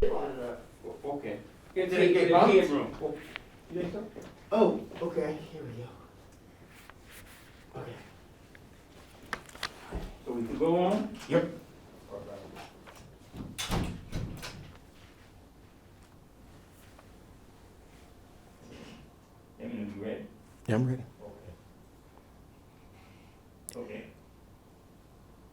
Okay. Get to the kid room. You think so? Oh, okay. Here we go. Okay. So we can go on? Yep. Let me know if you ready. Yeah, I'm ready. Okay.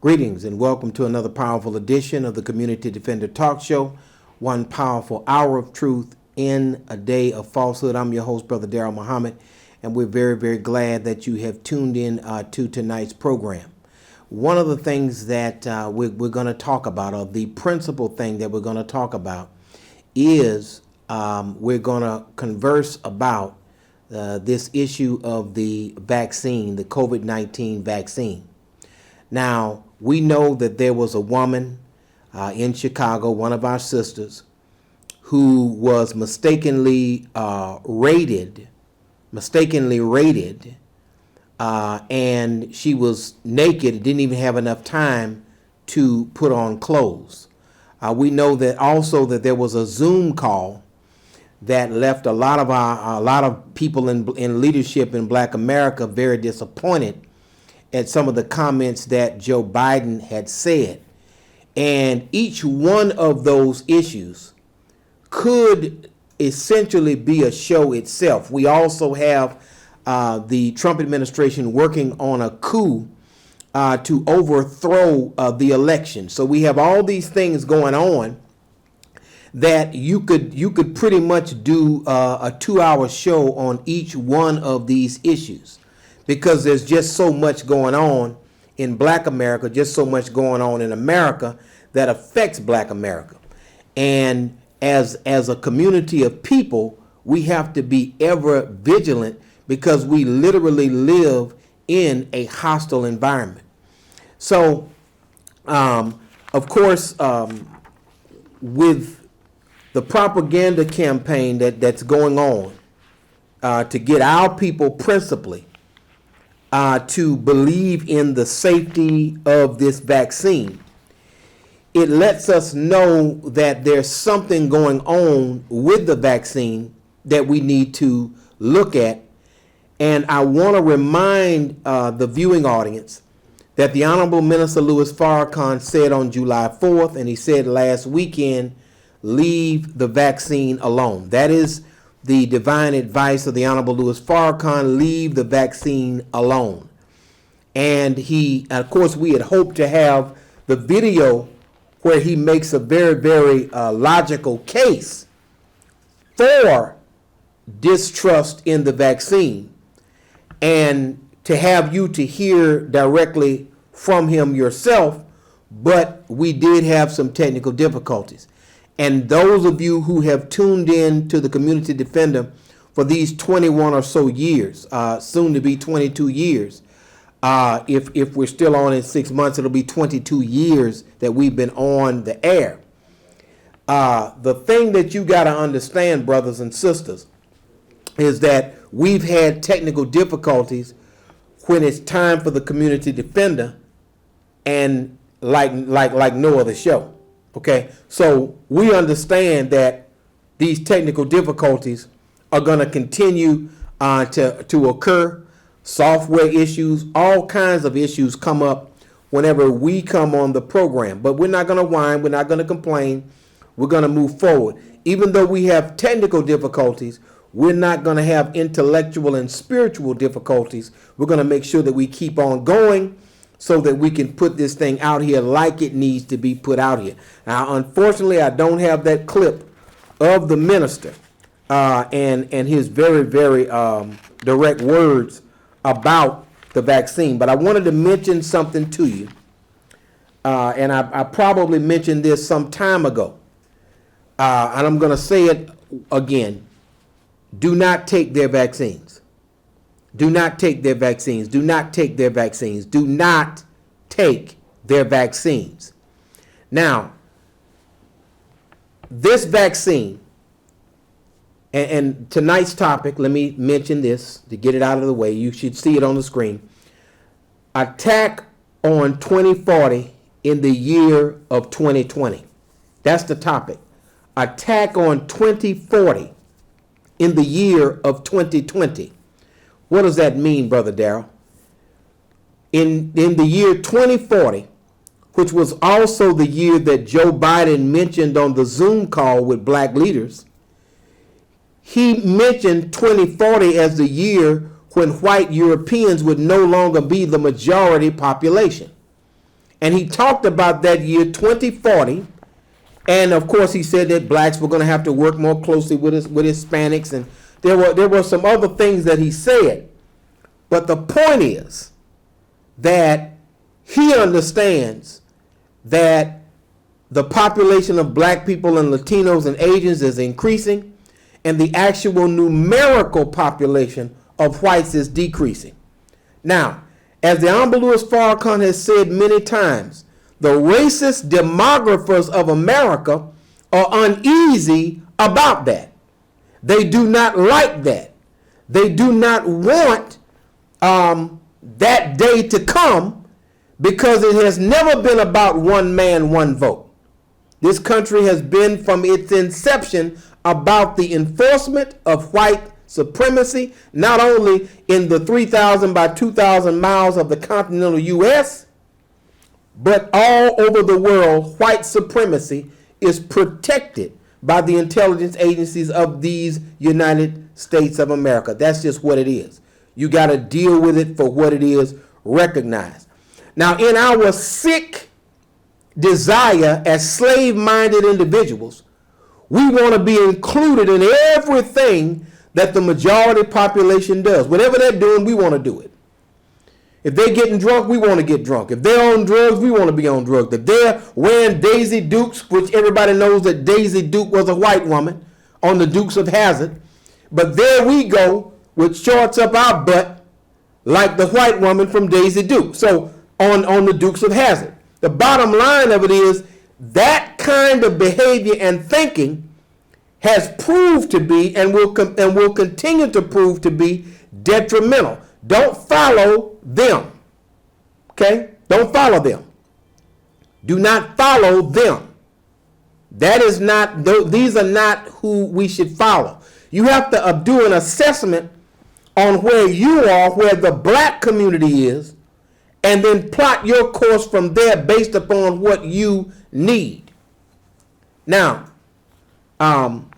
Greetings and welcome to another powerful edition of the Community Defender Talk Show. One powerful hour of truth in a day of falsehood. I'm your host, Brother Darrell Muhammad, and we're very, very glad that you have tuned in to tonight's program. One of the things that we're going to talk about, or the principal thing that we're going to talk about, is we're going to converse about this issue of the vaccine, the COVID-19 vaccine. Now, we know that there was a woman in Chicago, one of our sisters, who was mistakenly raided, and she was naked, didn't even have enough time to put on clothes. We know that also that there was a Zoom call that left a lot of people in leadership in Black America very disappointed at some of the comments that Joe Biden had said. And each one of those issues could essentially be a show itself. We also have the Trump administration working on a coup to overthrow the election. So we have all these things going on that you could pretty much do a 2-hour show on each one of these issues, because there's just so much going on in Black America, just so much going on in America that affects Black America. And as a community of people, we have to be ever vigilant, because we literally live in a hostile environment. So, of course, with the propaganda campaign that's going on to get our people principally to believe in the safety of this vaccine, it lets us know that there's something going on with the vaccine that we need to look at. And I want to remind the viewing audience that the Honorable Minister Louis Farrakhan said on July 4th, and he said last weekend, leave the vaccine alone. That is the divine advice of the Honorable Louis Farrakhan, leave the vaccine alone. And of course, we had hoped to have the video where he makes a very, very logical case for distrust in the vaccine, and to have you to hear directly from him yourself, but we did have some technical difficulties. And those of you who have tuned in to the Community Defender for these 21 or so years, soon to be 22 years, if we're still on in 6 months, it'll be 22 years that we've been on the air. The thing that you got to understand, brothers and sisters, is that we've had technical difficulties when it's time for the Community Defender, and like no other show. Okay, so we understand that these technical difficulties are going to continue to occur. Software issues, all kinds of issues come up whenever we come on the program. But we're not going to whine. We're not going to complain. We're going to move forward. Even though we have technical difficulties, we're not going to have intellectual and spiritual difficulties. We're going to make sure that we keep on going, so that we can put this thing out here like it needs to be put out here. Now, unfortunately, I don't have that clip of the minister and his very, very direct words about the vaccine. But I wanted to mention something to you, and I probably mentioned this some time ago, and I'm going to say it again. Do not take their vaccines. Do not take their vaccines. Do not take their vaccines. Do not take their vaccines. Now, this vaccine, and tonight's topic, let me mention this to get it out of the way. You should see it on the screen. Attack on 2040 in the year of 2020. That's the topic. attack on 2040 in the year of 2020. What does that mean, Brother Darrell? In the year 2040, which was also the year that Joe Biden mentioned on the Zoom call with black leaders, he mentioned 2040 as the year when white Europeans would no longer be the majority population. And he talked about that year 2040. And of course, he said that blacks were going to have to work more closely with Hispanics. And there were some other things that he said. But the point is that he understands that the population of black people and Latinos and Asians is increasing, and the actual numerical population of whites is decreasing. Now, as the Honorable Louis Farrakhan has said many times, the racist demographers of America are uneasy about that. They do not like that. They do not want that day to come, because it has never been about one man, one vote. This country has been from its inception about the enforcement of white supremacy, not only in the 3,000 by 2,000 miles of the continental U.S., but all over the world. White supremacy is protected by the intelligence agencies of these United States of America. That's just what it is. You got to deal with it for what it is, recognized. Now, in our sick desire as slave-minded individuals, we want to be included in everything that the majority population does. Whatever they're doing, we want to do it. If they're getting drunk, we want to get drunk. If they're on drugs, we want to be on drugs. If they're wearing Daisy Dukes, which everybody knows that Daisy Duke was a white woman on the Dukes of Hazzard, but there we go with shorts up our butt like the white woman from Daisy Duke. So on the Dukes of Hazzard. The bottom line of it is that kind of behavior and thinking has proved to be and will continue to prove to be detrimental. Don't follow them. Okay? Don't follow them. Do not follow them. That is not, these are not who we should follow. You have to do an assessment on where you are, where the black community is, and then plot your course from there based upon what you need. Now, I'm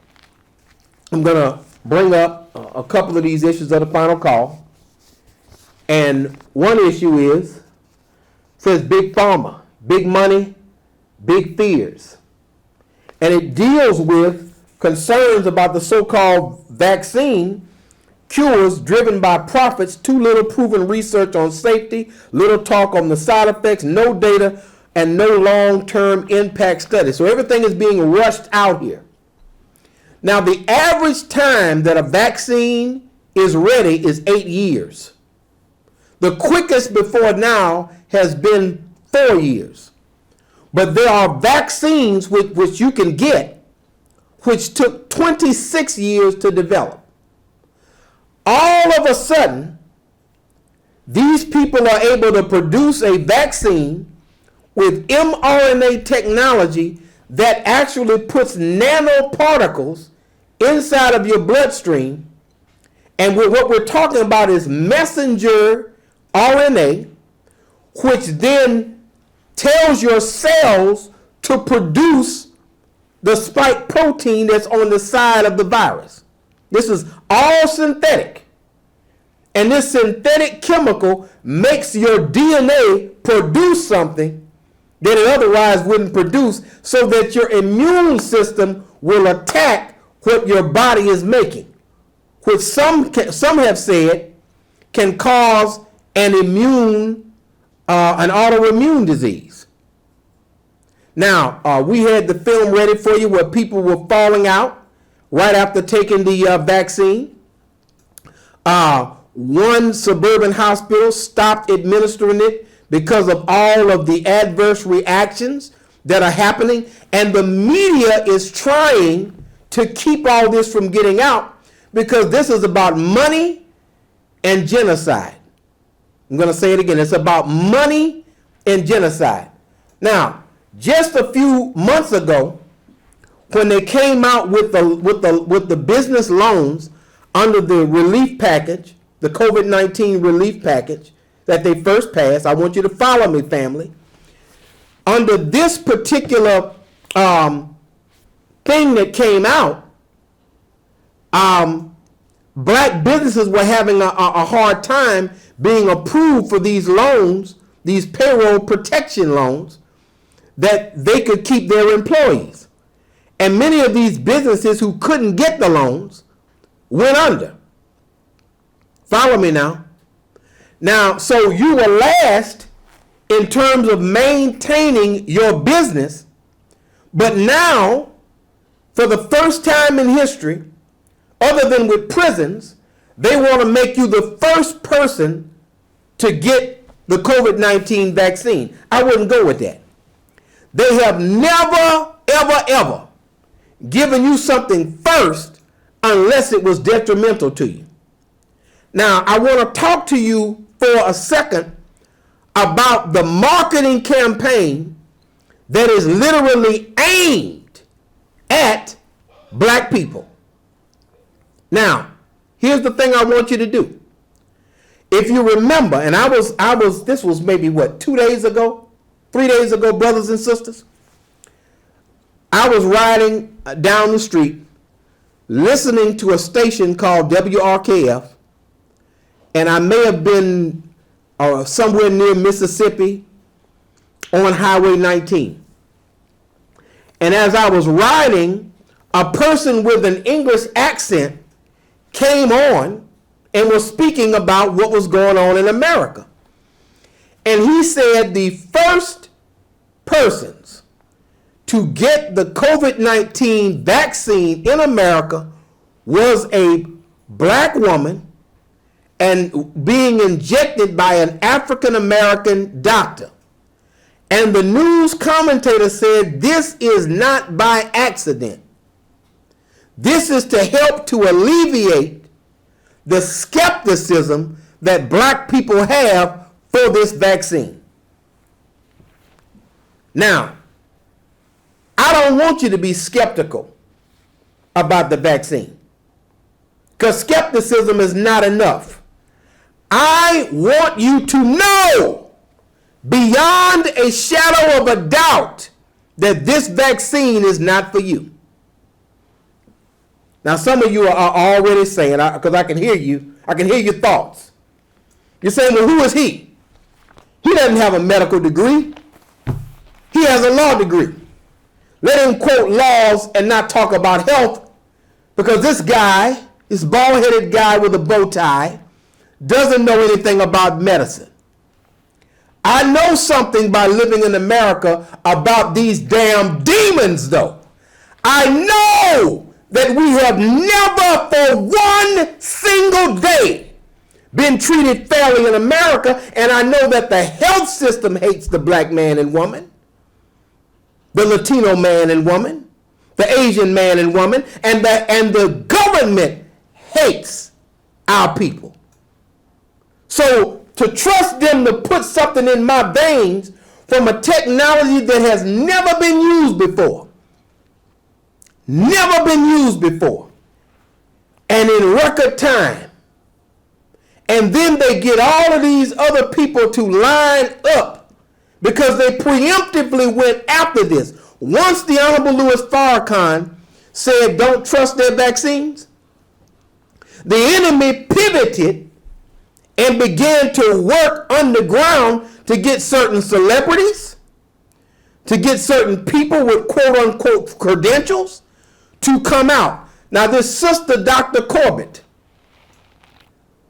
going to bring up a couple of these issues of the final call. And one issue says Big Pharma, big money, big fears. And it deals with concerns about the so-called vaccine cures driven by profits, too little proven research on safety, little talk on the side effects, no data, and no long-term impact studies. So everything is being rushed out here. Now, the average time that a vaccine is ready is 8 years. The quickest before now has been 4 years. But there are vaccines which you can get which took 26 years to develop. All of a sudden, these people are able to produce a vaccine with mRNA technology that actually puts nanoparticles inside of your bloodstream. And what we're talking about is messenger RNA, which then tells your cells to produce the spike protein that's on the side of the virus. This is all synthetic. And this synthetic chemical makes your DNA produce something that it otherwise wouldn't produce, so that your immune system will attack what your body is making, which some have said can cause an autoimmune disease. Now, we had the film ready for you where people were falling out right after taking the vaccine. One suburban hospital stopped administering it because of all of the adverse reactions that are happening. And the media is trying to keep all this from getting out, because this is about money and genocide. I'm going to say it again. It's about money and genocide. Now, just a few months ago, when they came out with the business loans under the relief package, the COVID-19 relief package that they first passed. I want you to follow me, family. Under this particular thing that came out, black businesses were having a hard time being approved for these loans, these payroll protection loans, that they could keep their employees. And many of these businesses who couldn't get the loans went under. Follow me now. Now, so you were last in terms of maintaining your business, but now, for the first time in history, other than with prisons, they want to make you the first person to get the COVID-19 vaccine. I wouldn't go with that. They have never, ever, ever given you something first unless it was detrimental to you. Now, I want to talk to you for a second about the marketing campaign that is literally aimed at black people. Now, here's the thing I want you to do. If you remember, and this was maybe what, 2 days ago, 3 days ago, brothers and sisters, I was riding down the street listening to a station called WRKF, and I may have been somewhere near Mississippi on Highway 19. And as I was riding, a person with an English accent came on and was speaking about what was going on in America. And he said the first persons to get the COVID-19 vaccine in America was a black woman and being injected by an African-American doctor. And the news commentator said this is not by accident. This is to help to alleviate the skepticism that black people have for this vaccine. Now, I don't want you to be skeptical about the vaccine, because skepticism is not enough. I want you to know beyond a shadow of a doubt that this vaccine is not for you. Now, some of you are already saying, because I can hear you, I can hear your thoughts. You're saying, well, who is he? He doesn't have a medical degree. He has a law degree. Let him quote laws and not talk about health, because this guy, this bald-headed guy with a bow tie, doesn't know anything about medicine. I know something by living in America about these damn demons, though. I know that we have never for one single day been treated fairly in America, and I know that the health system hates the black man and woman, the Latino man and woman, the Asian man and woman, and the government hates our people. So to trust them to put something in my veins from a technology that has never been used before, and in record time, and then they get all of these other people to line up because they preemptively went after this. Once the Honorable LUS Farrakhan said don't trust their vaccines, the enemy pivoted and began to work underground to get certain celebrities, to get certain people with quote-unquote credentials to come out. Now, this sister, Dr. Corbett,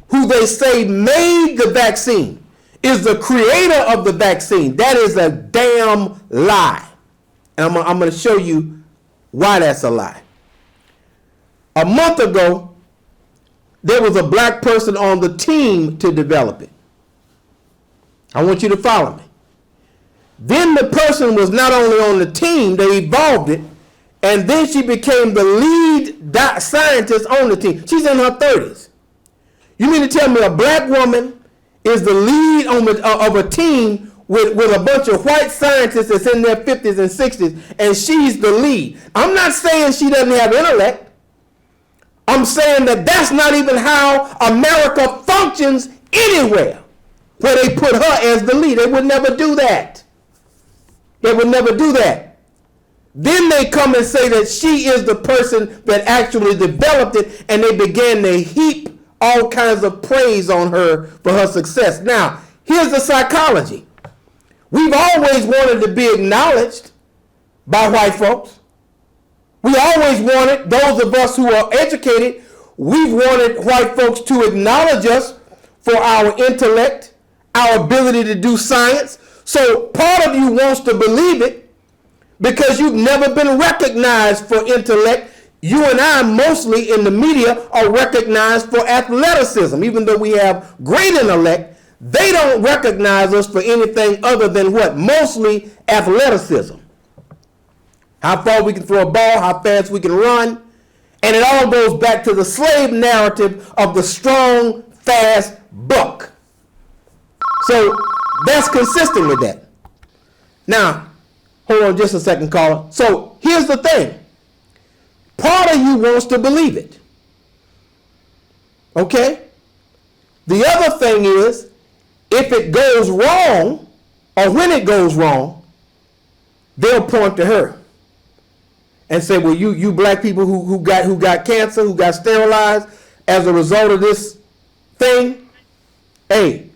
who they say made the vaccine, is the creator of the vaccine. That is a damn lie. And I'm going to show you why that's a lie. A month ago, there was a black person on the team to develop it. I want you to follow me. Then the person was not only on the team, they evolved it, and then she became the lead scientist on the team. She's in her 30s. You mean to tell me a black woman is the lead of a team with a bunch of white scientists that's in their 50s and 60s, and she's the lead. I'm not saying she doesn't have intellect. I'm saying that that's not even how America functions anywhere, where they put her as the lead. They would never do that. They would never do that. Then they come and say that she is the person that actually developed it, and they began to heap all kinds of praise on her for her success. Now, here's the psychology. We've always wanted to be acknowledged by white folks. We always wanted, those of us who are educated, we've wanted white folks to acknowledge us for our intellect, our ability to do science. So part of you wants to believe it because you've never been recognized for intellect. You and I, mostly in the media, are recognized for athleticism. Even though we have great intellect, they don't recognize us for anything other than what? Mostly athleticism. How far we can throw a ball, how fast we can run. And it all goes back to the slave narrative of the strong, fast buck. So that's consistent with that. Now, hold on just a second, caller. So here's the thing. Part of you wants to believe it. Okay? The other thing is, if it goes wrong, or when it goes wrong, they'll point to her and say, well, you black people who got cancer, who got sterilized as a result of this thing, hey,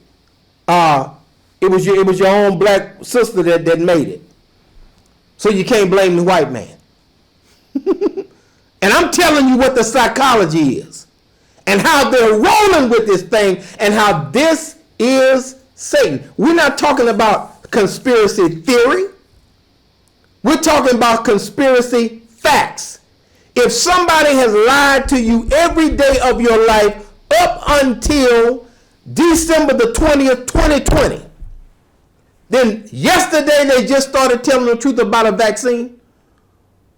it was your own black sister that made it. So you can't blame the white man. And I'm telling you what the psychology is and how they're rolling with this thing and how this is Satan. We're not talking about conspiracy theory. We're talking about conspiracy facts. If somebody has lied to you every day of your life up until December the 20th, 2020, then yesterday they just started telling the truth about a vaccine,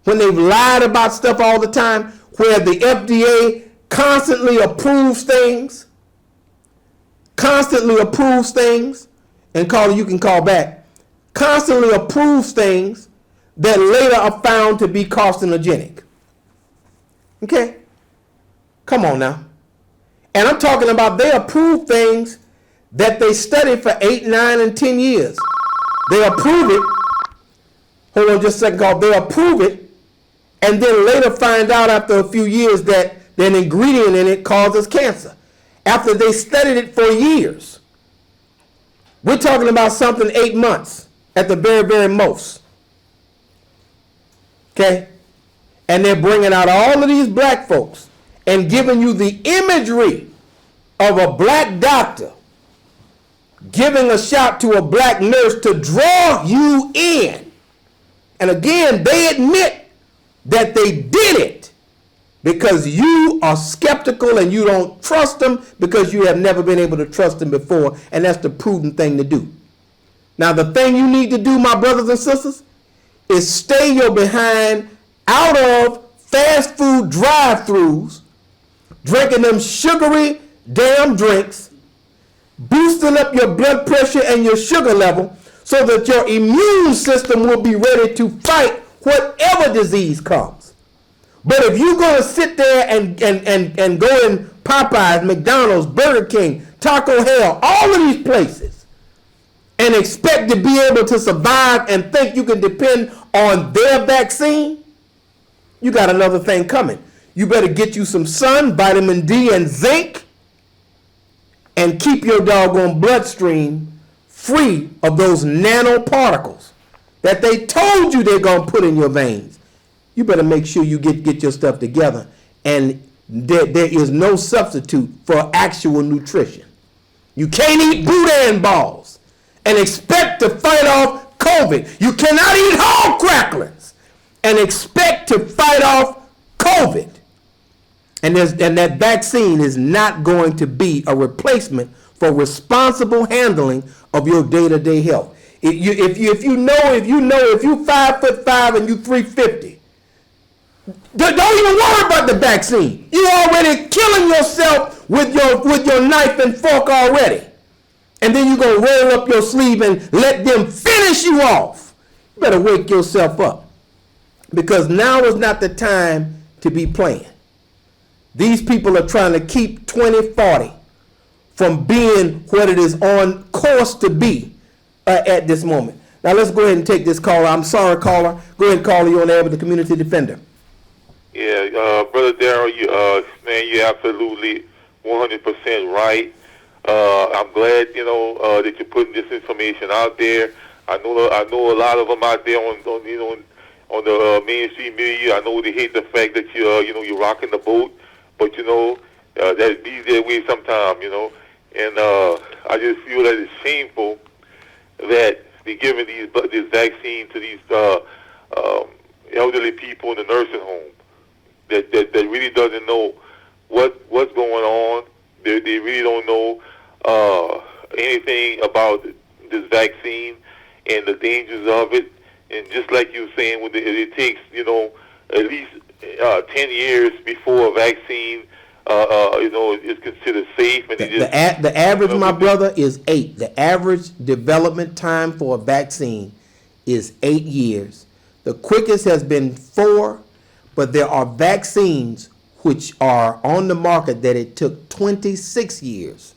when they've lied about stuff all the time, where the FDA constantly approves things, and caller, you can call back, constantly approves things that later are found to be carcinogenic. Okay? Come on now. And I'm talking about they approve things that they studied for 8, 9, and 10 years. They approve it. Hold on just a second, call. They approve it, and then later find out after a few years that an ingredient in it causes cancer. After they studied it for years. We're talking about something 8 months at the very, very most. Okay? And they're bringing out all of these black folks and giving you the imagery of a black doctor giving a shot to a black nurse to draw you in. And again, they admit that they did it because you are skeptical and you don't trust them because you have never been able to trust them before, and that's the prudent thing to do. Now, the thing you need to do, my brothers and sisters, is stay your behind out of fast food drive-thrus, drinking them sugary damn drinks, boosting up your blood pressure and your sugar level so that your immune system will be ready to fight whatever disease comes. But if you're going to sit there and go in Popeyes, McDonald's, Burger King, Taco Hell, all of these places, and expect to be able to survive and think you can depend on their vaccine, you got another thing coming. You better get you some sun, vitamin D, and zinc, and keep your doggone bloodstream free of those nanoparticles that they told you they're going to put in your veins. You better make sure you get your stuff together. And there is no substitute for actual nutrition. You can't eat boudin balls and expect to fight off COVID. You cannot eat hog cracklings and expect to fight off COVID. And that vaccine is not going to be a replacement for responsible handling of your day-to-day health. If you're 5'5" and you 350, don't even worry about the vaccine. You're already killing yourself with your knife and fork already. And then you're going to roll up your sleeve and let them finish you off. You better wake yourself up. Because now is not the time to be playing. These people are trying to keep 2040 from being what it is on course to be at this moment. Now let's go ahead and take this caller. I'm sorry, caller. Go ahead and call you on the air with the community defender. Yeah, Brother Darrell, you're absolutely 100% right. I'm glad, that you're putting this information out there. I know a lot of them out there on the mainstream media. I know they hate the fact that you're rocking the boat, but that be their way sometime, And I just feel that it's shameful that they're giving this vaccine to these elderly people in the nursing home that really doesn't know what's going on. They really don't know anything about this vaccine and the dangers of it. And just like you were saying, it takes at least 10 years before a vaccine is considered safe. And the average, my brother, is 8. The average development time for a vaccine is 8 years. The quickest has been 4, but there are vaccines which are on the market that it took 26 years.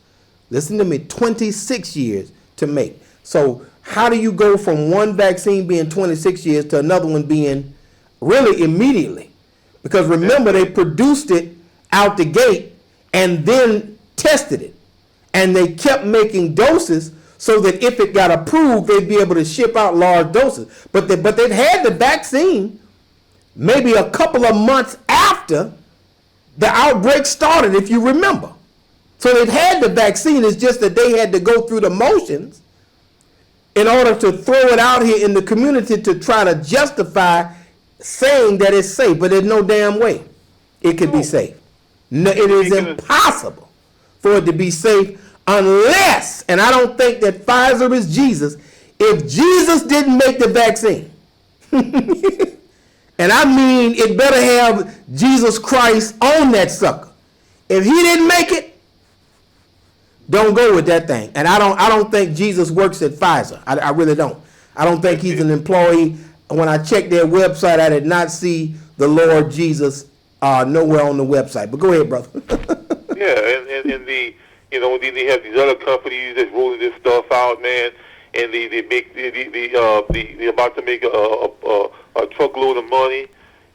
Listen to me, 26 years to make. So how do you go from one vaccine being 26 years to another one being really immediately? Because remember, they produced it out the gate and then tested it. And they kept making doses so that if it got approved, they'd be able to ship out large doses. But they've had the vaccine maybe a couple of months after the outbreak started, if you remember. So they've had the vaccine. It's just that they had to go through the motions in order to throw it out here in the community to try to justify saying that it's safe. But there's no damn way it could be safe. No, it is impossible for it to be safe unless, and I don't think that Pfizer is Jesus, if Jesus didn't make the vaccine. And I mean, it better have Jesus Christ on that sucker. If he didn't make it, don't go with that thing. And I don't think Jesus works at Pfizer. I really don't. I don't think he's an employee. When I checked their website, I did not see the Lord Jesus nowhere on the website. But go ahead, brother. Yeah, and then they have these other companies that's rolling this stuff out, man, and they're about to make a truckload of money.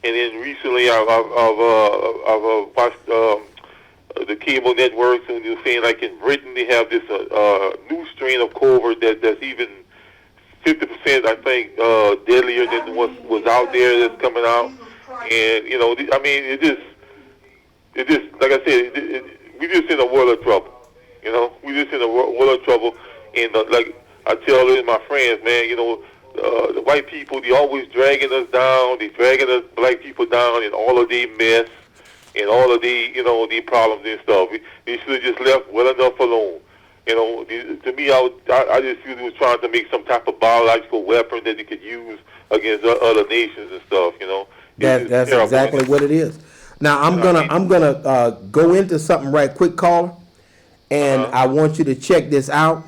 And then recently, I've watched the cable networks, and they're saying like in Britain they have this new strain of COVID that's even 50%, I think, deadlier than what was out there that's coming out. And I mean, it just like I said, we're just in a world of trouble. We're just in a world of trouble. And like I tell my friends, man, the white people, they always dragging us down. They dragging us black people down in all of their mess and all of the problems and stuff. They should have just left well enough alone. To me, I just feel they was trying to make some type of biological weapon that they could use against other nations and stuff. That's exactly what it is. Now I'm gonna go into something right quick, caller, and I want you to check this out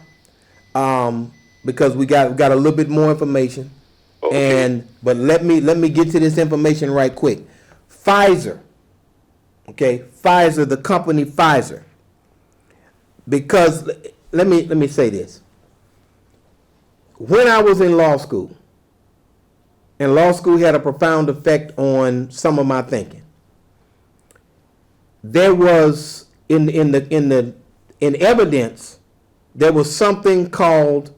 because we got a little bit more information. Okay. But let me get to this information right quick. Pfizer, the company Pfizer. Because let me say this. When I was in law school, and law school had a profound effect on some of my thinking, there was in evidence there was something called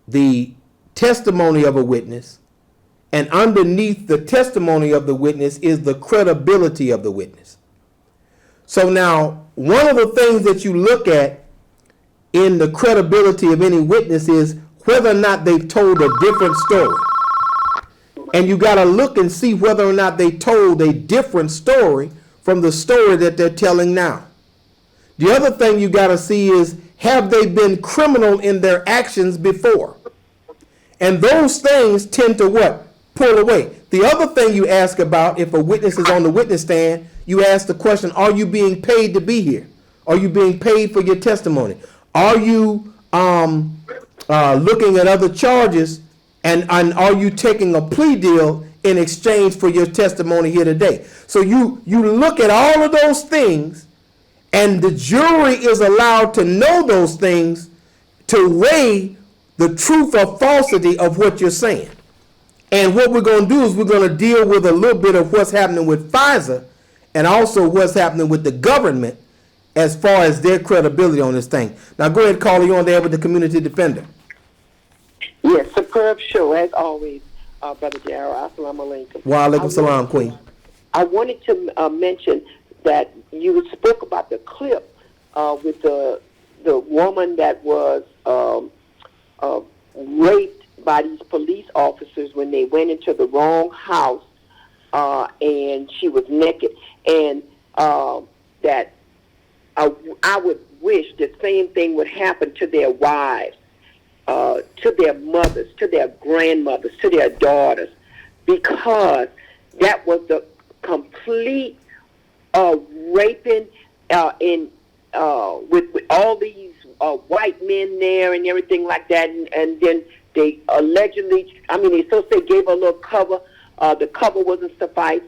the testimony of a witness, and underneath the testimony of the witness is the credibility of the witness. So now, one of the things that you look at in the credibility of any witness is whether or not they've told a different story. And you got to look and see whether or not they told a different story from the story that they're telling now. The other thing you got to see is, have they been criminal in their actions before? And those things tend to what? Pull away. The other thing you ask about, if a witness is on the witness stand, you ask the question, are you being paid to be here? Are you being paid for your testimony? Are you looking at other charges, and are you taking a plea deal in exchange for your testimony here today? So you look at all of those things, and the jury is allowed to know those things to weigh the truth or falsity of what you're saying. And what we're going to do is we're going to deal with a little bit of what's happening with Pfizer and also what's happening with the government as far as their credibility on this thing. Now go ahead, Carla, you on there with the community defender. Yes, superb show as always, Brother Jarrah. Assalamu alaikum. Wa alaikum salam, Queen. I wanted to mention that you spoke about the clip with the woman that was raped by these police officers when they went into the wrong house, and she was naked, and that I would wish the same thing would happen to their wives, to their mothers, to their grandmothers, to their daughters, because that was the complete raping with all these white men there and everything like that, and then they allegedly, they so say gave a little cover. The cover wasn't suffice.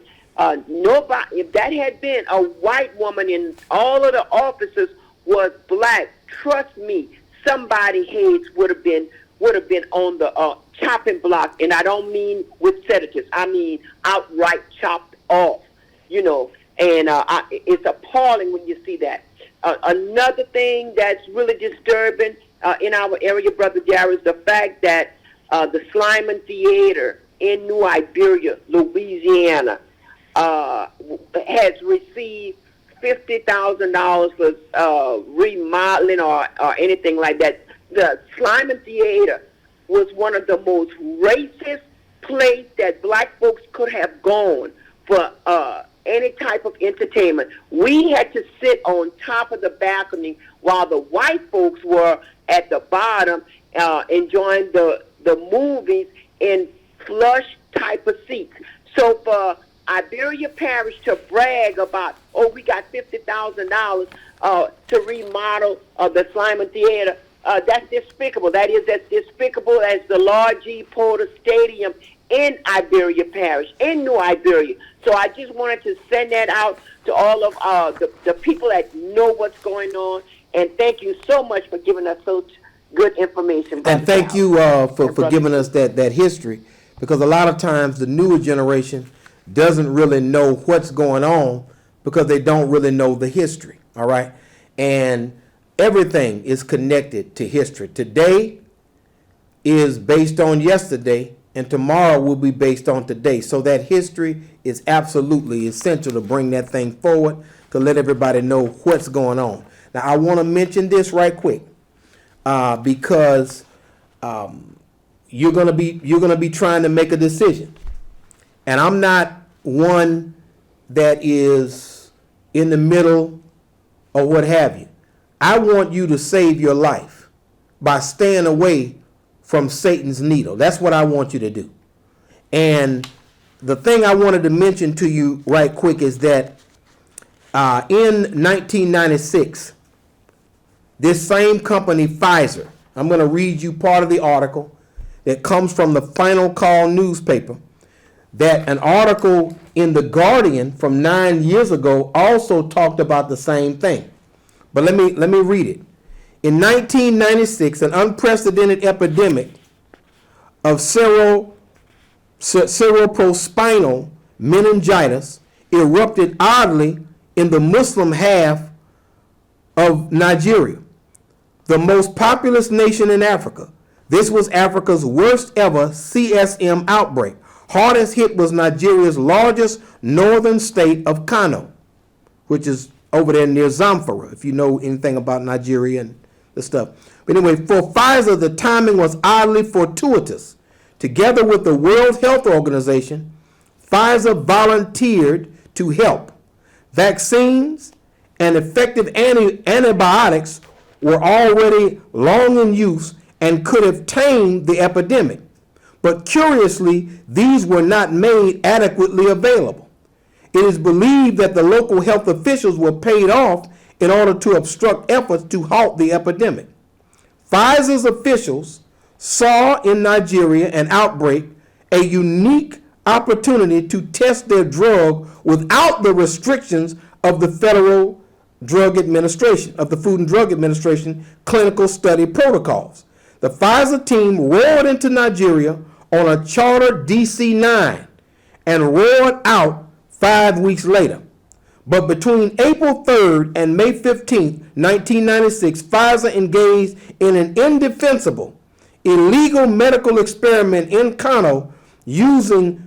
Nobody, if that had been a white woman and all of the officers was black, trust me, somebody's heads would have been on the chopping block, and I don't mean with sedatives. I mean outright chopped off. And it's appalling when you see that. Another thing that's really disturbing in our area, Brother Jarrah, is the fact that the Slyman Theater in New Iberia, Louisiana, has received $50,000 for remodeling or anything like that. The Slyman Theater was one of the most racist places that black folks could have gone for any type of entertainment. We had to sit on top of the balcony while the white folks were at the bottom enjoying the movies in plush type of seats. So for Iberia Parish to brag about, we got $50,000 to remodel the Slyman Theater, that's despicable. That is as despicable as the Lord G. Porter Stadium in Iberia Parish, in New Iberia. So I just wanted to send that out to all of the people that know what's going on. And thank you so much for giving us such good information. And thank you for giving us that history, because a lot of times the newer generation doesn't really know what's going on because they don't really know the history, all right? And everything is connected to history. Today is based on yesterday, and tomorrow will be based on today. So that history is absolutely essential to bring that thing forward, to let everybody know what's going on. Now, I want to mention this right quick because you're gonna be trying to make a decision, and I'm not one that is in the middle or what have you. I want you to save your life by staying away from Satan's needle. That's what I want you to do. And the thing I wanted to mention to you right quick is that in 1996, this same company, Pfizer, I'm going to read you part of the article that comes from the Final Call newspaper, that an article in The Guardian from 9 years ago also talked about the same thing. But let me read it. In 1996, an unprecedented epidemic of cerebrospinal meningitis erupted oddly in the Muslim half of Nigeria, the most populous nation in Africa. This was Africa's worst ever CSM outbreak. Hardest hit was Nigeria's largest northern state of Kano, which is over there near Zamfara, if you know anything about Nigeria and the stuff. But anyway, for Pfizer, the timing was oddly fortuitous. Together with the World Health Organization, Pfizer volunteered to help. Vaccines and effective antibiotics were already long in use and could have tamed the epidemic. But curiously, these were not made adequately available. It is believed that the local health officials were paid off in order to obstruct efforts to halt the epidemic. Pfizer's officials saw in Nigeria an outbreak, a unique opportunity to test their drug without the restrictions of the Federal Drug Administration, of the Food and Drug Administration clinical study protocols. The Pfizer team roared into Nigeria on a chartered DC-9 and roared out 5 weeks later. But between April 3rd and May 15th, 1996, Pfizer engaged in an indefensible, illegal medical experiment in Kano using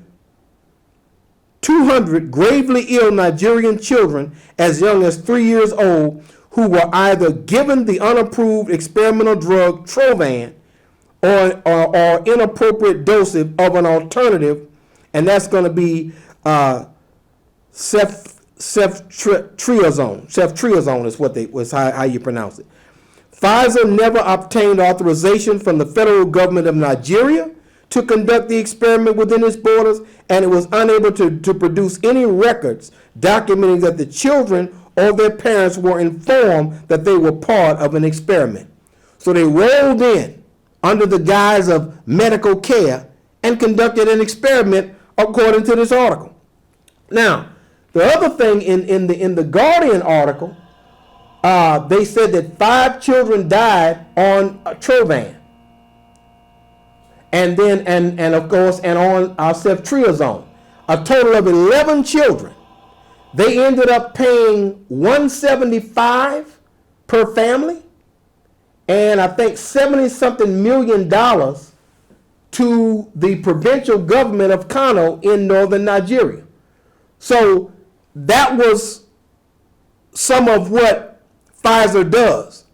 200 gravely ill Nigerian children as young as 3 years old who were either given the unapproved experimental drug Trovan or inappropriate dosage of an alternative, and that's going to be ceftriaxone. Ceftriaxone is how you pronounce it. Pfizer never obtained authorization from the federal government of Nigeria to conduct the experiment within its borders, and it was unable to produce any records documenting that the children or their parents were informed that they were part of an experiment. So they rolled in under the guise of medical care and conducted an experiment according to this article. Now, the other thing in the Guardian article, they said that 5 children died on Trovan. And then, and of course, and on ceftriaxone, a total of 11 children. They ended up paying $175 per family, and I think $70-something million to the provincial government of Kano in northern Nigeria. So that was some of what Pfizer does.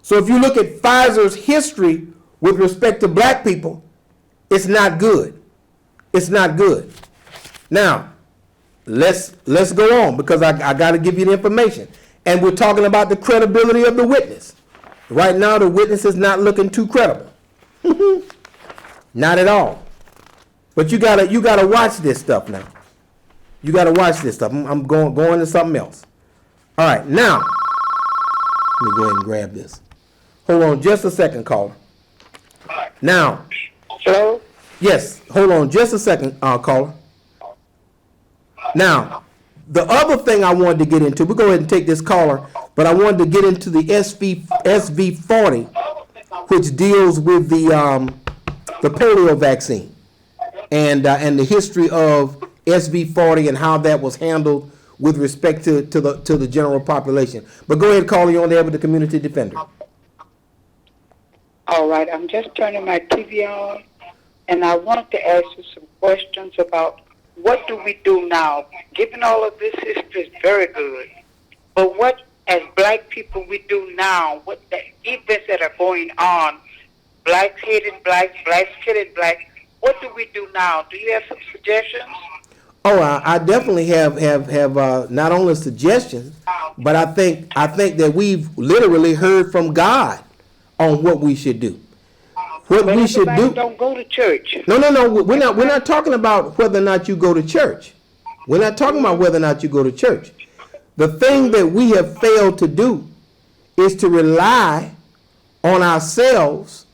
So if you look at Pfizer's history with respect to black people, it's not good. It's not good. Now, let's go on, because I got to give you the information. And we're talking about the credibility of the witness. Right now, the witness is not looking too credible. Not at all. But you gotta watch this stuff now. You gotta watch this stuff. I'm going to something else. All right, now let me go ahead and grab this. Hold on just a second, caller. Now. Hello? Yes, hold on just a second, caller. Now, the other thing I wanted to get into, we'll go ahead and take this caller, but I wanted to get into the SV40, which deals with the polio vaccine and the history of SV40 and how that was handled with respect to the general population. But go ahead, caller, you're on the air with the community defender. All right, I'm just turning my TV on, and I wanted to ask you some questions about what do we do now? Given all of this history is very good, but what, as black people, we do now, what the events that are going on, blacks hating blacks, blacks killing blacks, what do we do now? Do you have some suggestions? Oh, I definitely have not only suggestions, but I think that we've literally heard from God on what we should do. What we should do. Don't go to church. No. We're not talking about whether or not you go to church. We're not talking about whether or not you go to church. The thing that we have failed to do is to rely on ourselves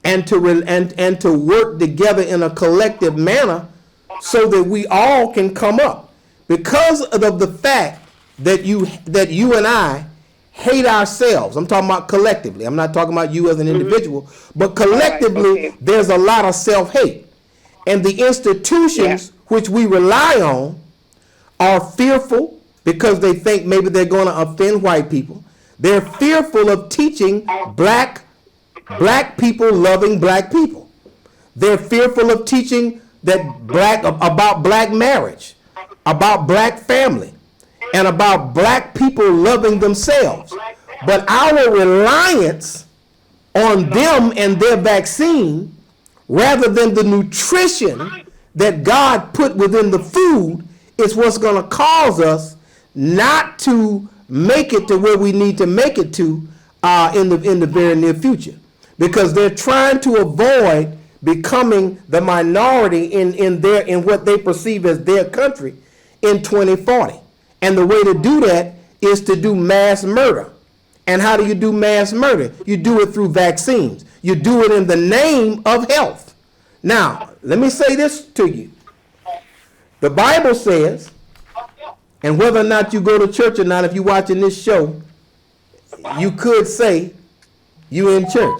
and to work together in a collective manner so that we all can come up. Because of the fact that you and I hate ourselves. I'm talking about collectively. I'm not talking about you as an individual, but collectively, there's a lot of self-hate. And the institutions which we rely on are fearful because they think maybe they're going to offend white people. They're fearful of teaching black people loving black people. They're fearful of teaching about black marriage, about black family, and about black people loving themselves. But our reliance on them and their vaccine, rather than the nutrition that God put within the food, is what's going to cause us not to make it to where we need to make it to in the very near future. Because they're trying to avoid becoming the minority in what they perceive as their country in 2040. And the way to do that is to do mass murder. And how do you do mass murder? You do it through vaccines. You do it in the name of health. Now, let me say this to you. The Bible says, and whether or not you go to church or not, if you're watching this show, you could say you in church.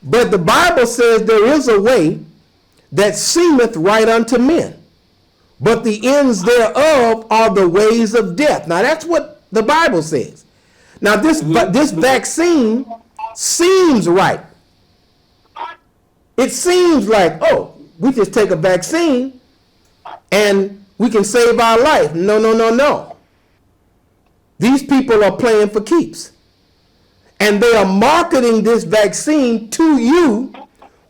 But the Bible says there is a way that seemeth right unto men, but the ends thereof are the ways of death. Now that's what the Bible says. Now this vaccine seems right. It seems like, oh, we just take a vaccine and we can save our life. No, no, no, no. These people are playing for keeps. And they are marketing this vaccine to you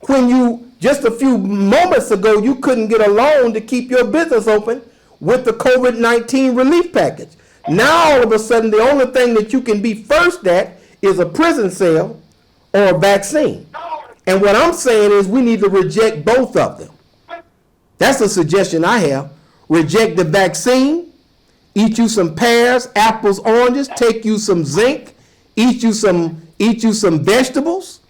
when you, just a few moments ago, you couldn't get a loan to keep your business open with the COVID-19 relief package. Now, all of a sudden, the only thing that you can be first at is a prison cell or a vaccine. And what I'm saying is we need to reject both of them. That's a suggestion I have. Reject the vaccine, eat you some pears, apples, oranges, take you some zinc, eat you some vegetables,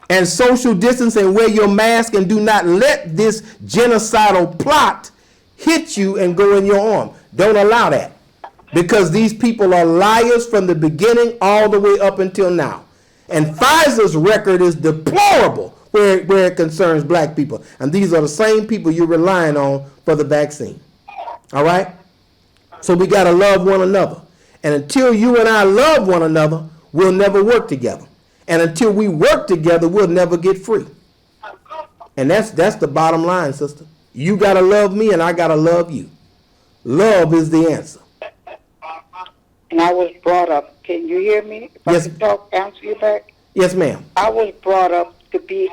and social distance and wear your mask, and do not let this genocidal plot hit you and go in your arm. Don't allow that, because these people are liars from the beginning all the way up until now. And Pfizer's record is deplorable where it concerns black people. And these are the same people you're relying on for the vaccine. All right? So we got to love one another. And until you and I love one another, we'll never work together. And until we work together, we'll never get free. And that's the bottom line, sister. You got to love me and I got to love you. Love is the answer. And I was brought up, can you hear me? If Yes. I can talk, answer you back? Yes, ma'am. I was brought up to be,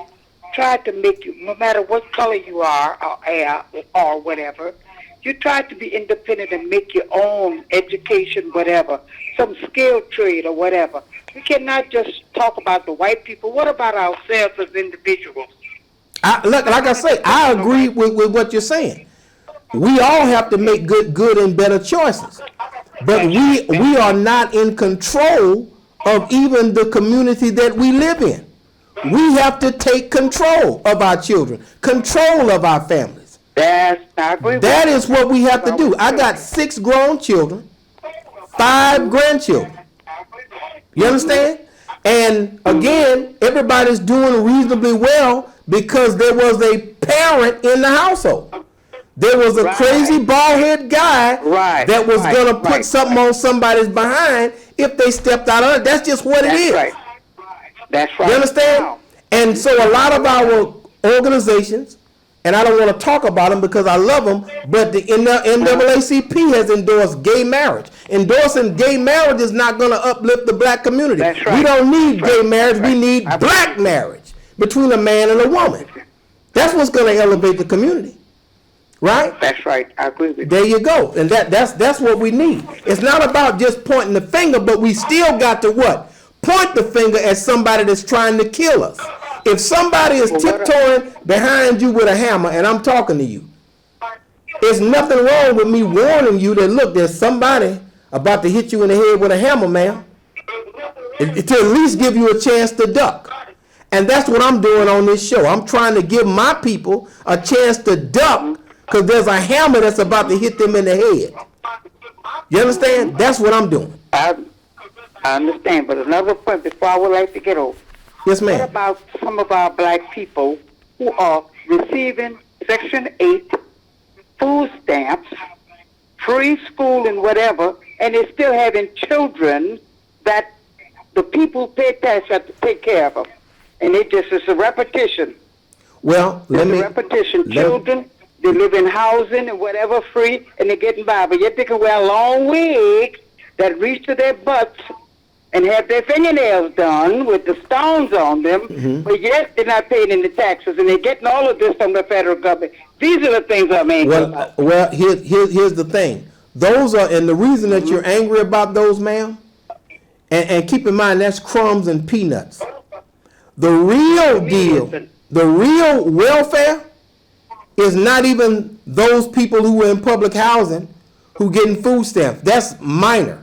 try to make you, no matter what color you are or whatever, you try to be independent and make your own education, whatever, some skilled trade or whatever. We cannot just talk about the white people. What about ourselves as individuals? Like I say, I agree with what you're saying. We all have to make good and better choices. But we are not in control of even the community that we live in. We have to take control of our children, control of our families. I agree with That is what we have to do. I got 6 grown children, 5 grandchildren. You understand? And again, everybody's doing reasonably well because there was a parent in the household. There was a crazy bald-headed guy that was going to put something on somebody's behind if they stepped out of it. That's just what it is. Right. That's right. You understand? And so a lot of our organizations, and I don't want to talk about them because I love them, but the NAACP has endorsed gay marriage. Endorsing gay marriage is not going to uplift the black community. That's right. We don't need gay marriage. We need black marriage between a man and a woman. That's what's going to elevate the community. Right? That's right. I agree with you. There you go. And that's what we need. It's not about just pointing the finger, but we still got to what? Point the finger at somebody that's trying to kill us. If somebody is tiptoeing behind you with a hammer and I'm talking to you, there's nothing wrong with me warning you that, look, there's somebody about to hit you in the head with a hammer, ma'am. To at least give you a chance to duck. And that's what I'm doing on this show. I'm trying to give my people a chance to duck because there's a hammer that's about to hit them in the head. You understand? That's what I'm doing. I understand, but another point before I would like to get over. Yes, ma'am. What about some of our black people who are receiving Section 8 food stamps, free school and whatever, and they're still having children that the people who pay tax have to take care of them? And it's a repetition. Well, Children, they live in housing and whatever free, and they're getting by. But yet they can wear long wigs that reach to their butts and have their fingernails done with the stones on them, but yet they're not paying any taxes, and they're getting all of this from the federal government. These are the things I'm angry about. Well, here's the thing. Those are, and the reason that you're angry about those, ma'am, and keep in mind, that's crumbs and peanuts. The real deal, the real welfare is not even those people who were in public housing who getting food stamps. That's minor.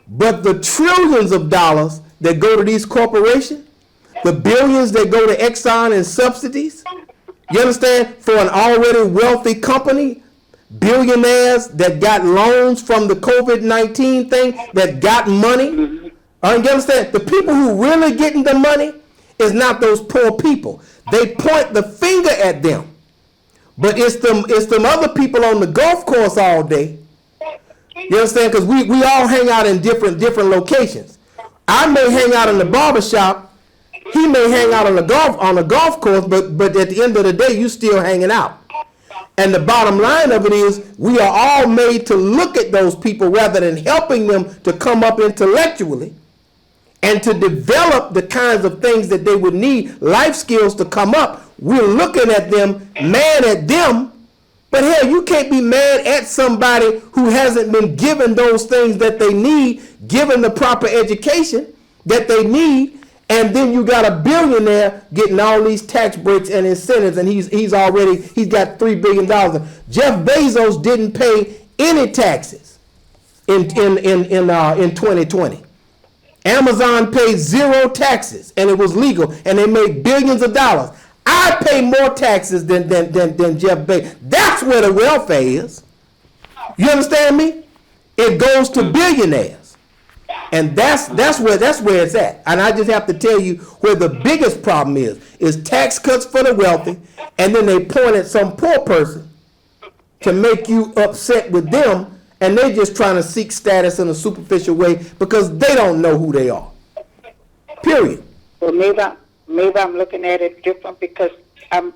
But the trillions of dollars that go to these corporations, the billions that go to Exxon in subsidies, you understand, for an already wealthy company, billionaires that got loans from the COVID-19 thing, that got money. You understand? The people who really getting the money is not those poor people. They point the finger at them. But it's them other people on the golf course all day. You understand? Because we all hang out in different locations. I may hang out in the barbershop. He may hang out on the golf course, but at the end of the day, you still hanging out. And the bottom line of it is, we are all made to look at those people rather than helping them to come up intellectually and to develop the kinds of things that they would need, life skills to come up. We're looking at them, mad at them. But hell, you can't be mad at somebody who hasn't been given those things that they need, given the proper education that they need, and then you got a billionaire getting all these tax breaks and incentives, and he's got $3 billion. Jeff Bezos didn't pay any taxes in 2020. Amazon paid 0 taxes, and it was legal, and they made billions of dollars. I pay more taxes than Jeff Bezos. That's where the welfare is. You understand me? It goes to billionaires, and that's where it's at. And I just have to tell you where the biggest problem is tax cuts for the wealthy, and then they point at some poor person to make you upset with them, and they're just trying to seek status in a superficial way because they don't know who they are. Period. Well, maybe I'm looking at it different because I'm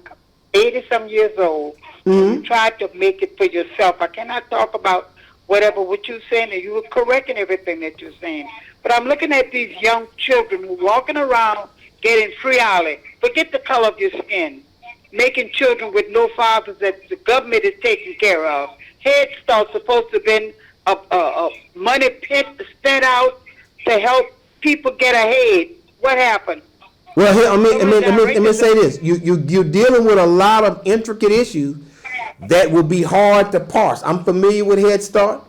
80-some years old. You tried to make it for yourself. I cannot talk about what you're saying, and you were correcting everything that you're saying. But I'm looking at these young children who walking around getting free alley. Forget the color of your skin. Making children with no fathers that the government is taking care of. Head Start's supposed to have been a money pit spent out to help people get ahead. What happened? Well, here, let me say this. You're dealing with a lot of intricate issues that will be hard to parse. I'm familiar with Head Start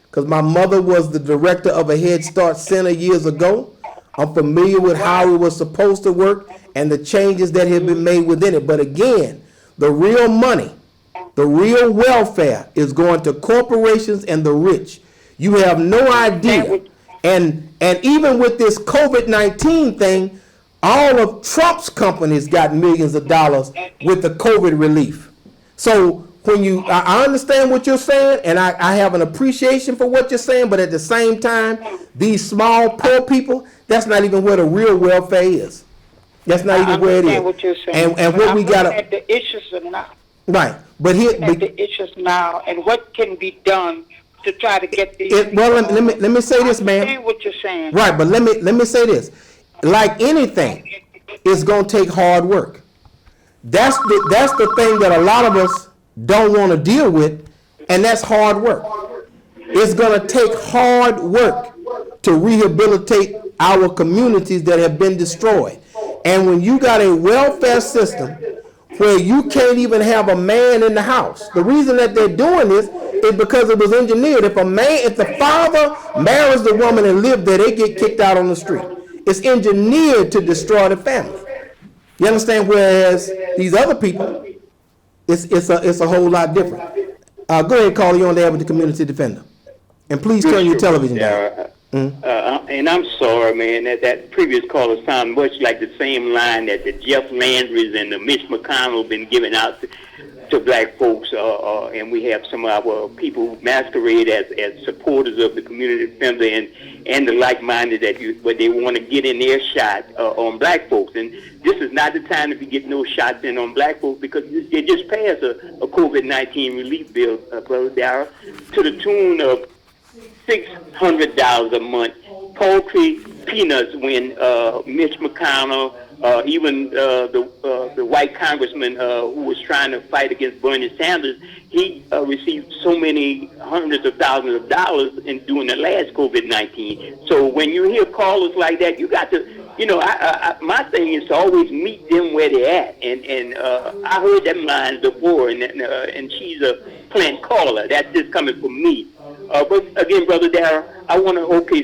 because my mother was the director of a Head Start center years ago. I'm familiar with how it was supposed to work and the changes that have been made within it. But again, the real money, the real welfare is going to corporations and the rich. You have no idea. And even with this COVID-19 thing, all of Trump's companies got millions of dollars with the COVID relief. So when I understand what you're saying, and I have an appreciation for what you're saying, but at the same time, these small poor people, that's not even where the real welfare is. That's not even where it is. What you're saying. And what we got at the issues now. Right, but here at the issues now, and what can be done to try to get these. Let me say this, man. I understand what you're saying. Right, but let me say this. Like anything, it's gonna take hard work. That's the thing that a lot of us don't want to deal with, and that's hard work. It's gonna take hard work to rehabilitate our communities that have been destroyed. And when you got a welfare system where you can't even have a man in the house, the reason that they're doing this is because it was engineered. If the father marries the woman and lives there, they get kicked out on the street. It's engineered to destroy the family. You understand? Whereas these other people, it's a whole lot different. Go ahead, Carl. You're on the air with the community defender, and please turn your television down. And I'm sorry, man, that previous caller sounded much like the same line that the Jeff Landry's and the Mitch McConnell been giving out to black folks, and we have some of our people who masquerade as supporters of the community defender and the like-minded but they want to get in their shot on black folks. And this is not the time to be getting those shots in on black folks because they just passed a COVID-19 relief bill, Brother Darrell, to the tune of $600 a month, poultry, peanuts, when Mitch McConnell, even the white congressman who was trying to fight against Bernie Sanders, he received so many hundreds of thousands of dollars in during the last COVID-19. So when you hear callers like that, you got to, my thing is to always meet them where they're at. And I heard that line before, and she's plant caller. That's just coming from me. But again, Brother Darrell, I want to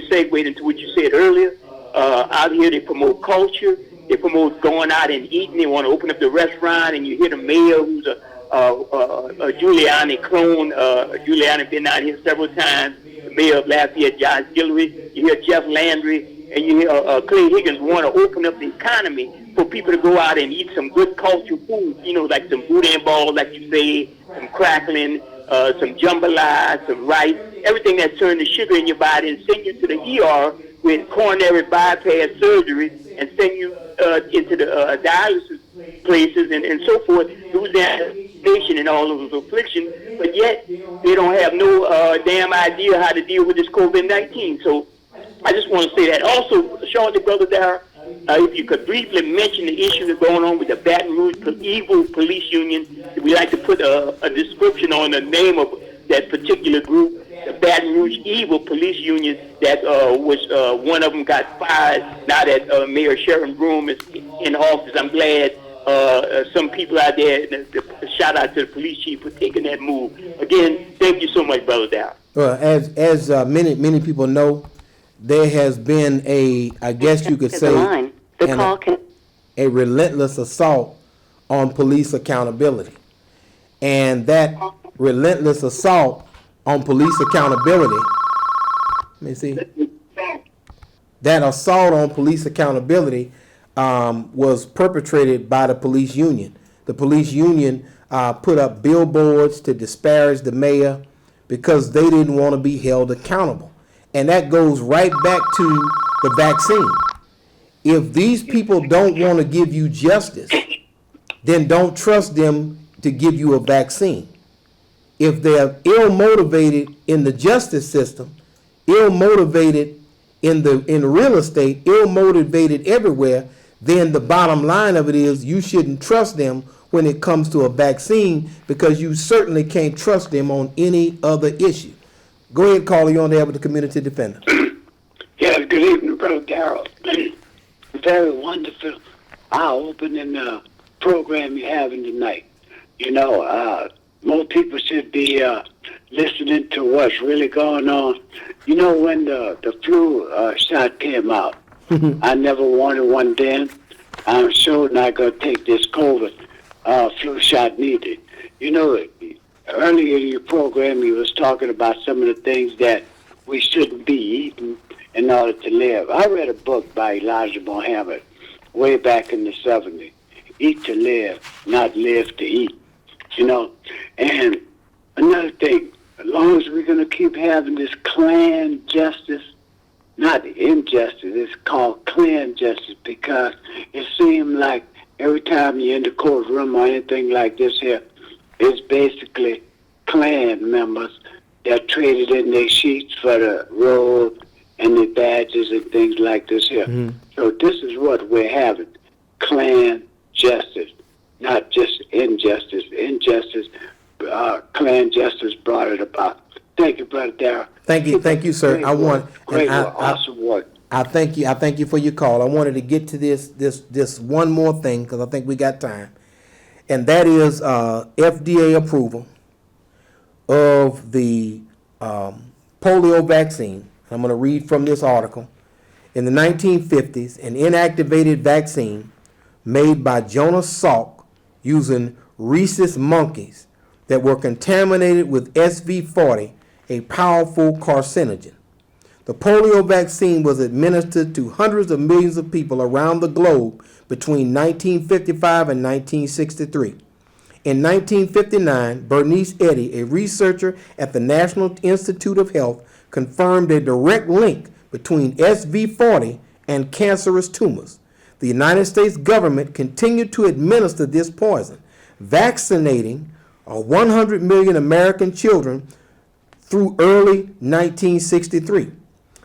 segue into what you said earlier. Out here, they promote culture. They promote going out and eating. They want to open up the restaurant, and you hear the mayor, who's a Giuliani clone. Giuliani been out here several times. The mayor of Lafayette, Josh Guillory. You hear Jeff Landry, and you hear Clay Higgins want to open up the economy for people to go out and eat some good culture food. You know, like some boudin balls, like you say, some crackling, some jambalaya, some rice, everything that turns the sugar in your body and send you to the ER with coronary bypass surgery and send you into the dialysis places and so forth, lose their nation and all of those afflictions, but yet they don't have no damn idea how to deal with this COVID-19. So I just want to say that. Also, Shortly, Brother Darrell, if you could briefly mention the issue that's going on with the Baton Rouge Evil Police Union. We like to put a description on the name of that particular group, the Baton Rouge Evil Police Union, that one of them got fired. Now that Mayor Sharon Broome is in office, I'm glad some people out there, shout out to the police chief for taking that move. Again, thank you so much, Brother Darrell. Well, as many people know, there has been I guess you could say, a relentless assault on police accountability. And that relentless assault on police accountability, let me see, that assault on police accountability was perpetrated by the police union. The police union put up billboards to disparage the mayor because they didn't want to be held accountable. And that goes right back to the vaccine. If these people don't want to give you justice, then don't trust them to give you a vaccine. If they're ill-motivated in the justice system, ill-motivated in real estate, ill-motivated everywhere, then the bottom line of it is you shouldn't trust them when it comes to a vaccine, because you certainly can't trust them on any other issue. Go ahead, caller. You're on the air with the community defender. Yes, good evening, Brother Darrell. Very wonderful, eye-opening program you're having tonight. You know, more people should be listening to what's really going on. You know, when the flu shot came out, I never wanted one then. I'm sure not going to take this COVID flu shot neither. You know, earlier in your program, you was talking about some of the things that we shouldn't be eating in order to live. I read a book by Elijah Muhammad way back in the 70s. Eat to live, not live to eat. You know, and another thing, as long as we're going to keep having this clan justice, not injustice, it's called clan justice, because it seems like every time you're in the courtroom or anything like this here, it's basically clan members that traded in their sheets for the road and the badges and things like this here. Mm-hmm. So this is what we're having, clan justice, not just injustice. Injustice, clan justice brought it about. Thank you, Brother Darrell. Thank you, sir. Awesome work. I thank you for your call. I wanted to get to this one more thing because I think we got time, and that is FDA approval of the polio vaccine. I'm going to read from this article. In the 1950s, an inactivated vaccine made by Jonas Salk using rhesus monkeys that were contaminated with SV40, a powerful carcinogen. The polio vaccine was administered to hundreds of millions of people around the globe between 1955 and 1963. In 1959, Bernice Eddy, a researcher at the National Institute of Health, confirmed a direct link between SV40 and cancerous tumors. The United States government continued to administer this poison, vaccinating 100 million American children through early 1963.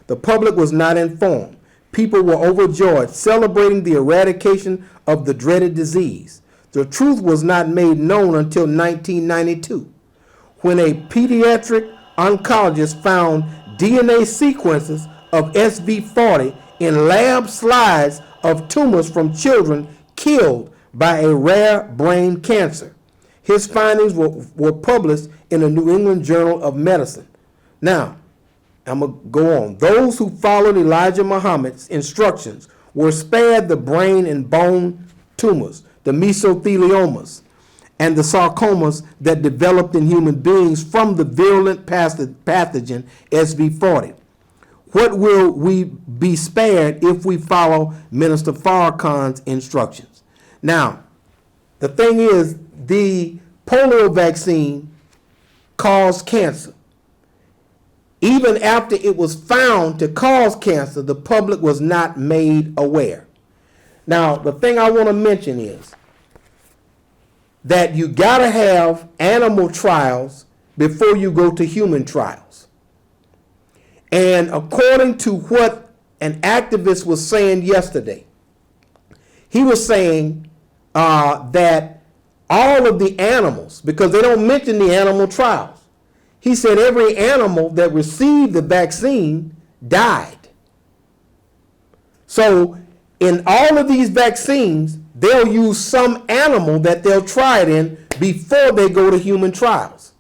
The public was not informed. People were overjoyed, celebrating the eradication of the dreaded disease. The truth was not made known until 1992, when a pediatric oncologist found DNA sequences of SV40 in lab slides of tumors from children killed by a rare brain cancer. His findings were published in the New England Journal of Medicine. Now, I'm going to go on. Those who followed Elijah Muhammad's instructions were spared the brain and bone tumors, the mesotheliomas, and the sarcomas that developed in human beings from the virulent pathogen SV40. What will we be spared if we follow Minister Farrakhan's instructions? Now, the thing is, the polio vaccine caused cancer. Even after it was found to cause cancer, the public was not made aware. Now, the thing I want to mention is that you got to have animal trials before you go to human trials. And according to what an activist was saying yesterday, he was saying that all of the animals, because they don't mention the animal trials, he said every animal that received the vaccine died. So in all of these vaccines, they'll use some animal that they'll try it in before they go to human trials.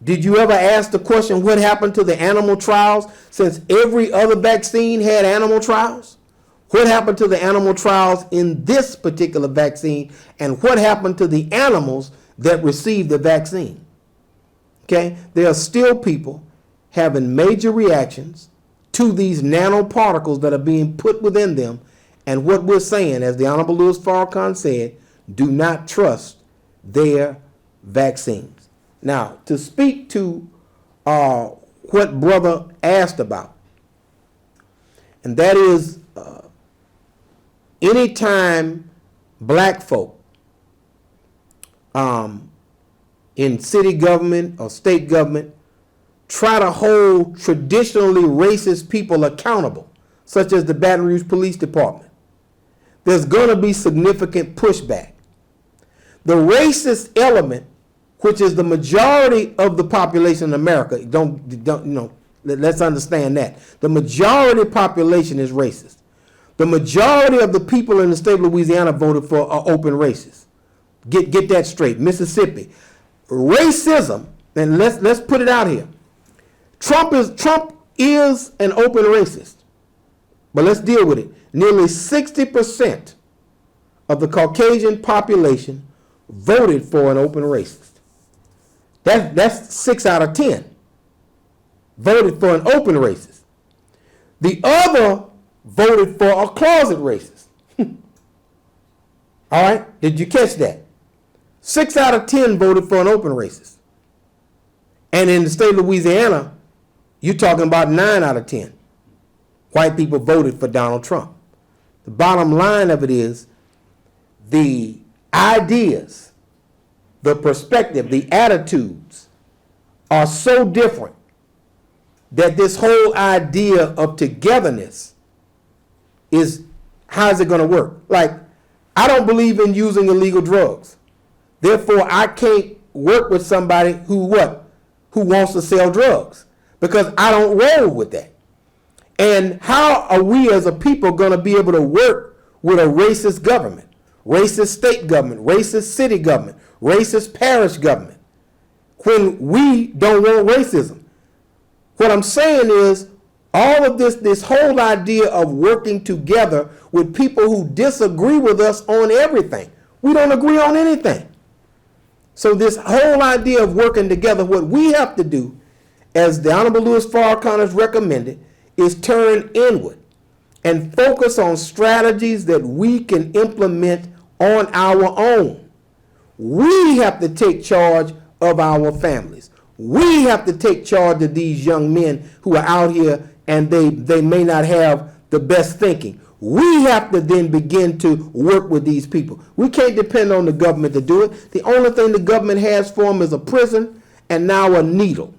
Did you ever ask the question, what happened to the animal trials, since every other vaccine had animal trials? What happened to the animal trials in this particular vaccine, and what happened to the animals that received the vaccine? Okay, there are still people having major reactions to these nanoparticles that are being put within them. And what we're saying, as the Honorable Louis Farrakhan said, do not trust their vaccines. Now, to speak to what brother asked about, and that is anytime black folk in city government or state government try to hold traditionally racist people accountable, such as the Baton Rouge Police Department, there's going to be significant pushback. The racist element, which is the majority of the population in America, let's understand that. The majority population is racist. The majority of the people in the state of Louisiana voted for open racist. Get that straight. Mississippi. Racism, and let's put it out here. Trump is an open racist. But let's deal with it. Nearly 60% of the Caucasian population voted for an open racist. That's 6 out of 10 voted for an open racist. The other voted for a closet racist. All right? Did you catch that? 6 out of 10 voted for an open racist. And in the state of Louisiana, you're talking about 9 out of 10. White people voted for Donald Trump. The bottom line of it is the ideas, the perspective, the attitudes are so different that this whole idea of togetherness is, how's it going to work? Like, I don't believe in using illegal drugs. Therefore, I can't work with somebody who wants to sell drugs, because I don't roll with that. And how are we as a people going to be able to work with a racist government, racist state government, racist city government, racist parish government, when we don't want racism? What I'm saying is, all of this whole idea of working together with people who disagree with us on everything. We don't agree on anything. So this whole idea of working together, what we have to do, as the Honorable Louis Farrakhan has recommended, is turn inward and focus on strategies that we can implement on our own. We have to take charge of our families. We have to take charge of these young men who are out here and they may not have the best thinking. We have to then begin to work with these people. We can't depend on the government to do it. The only thing the government has for them is a prison and now a needle.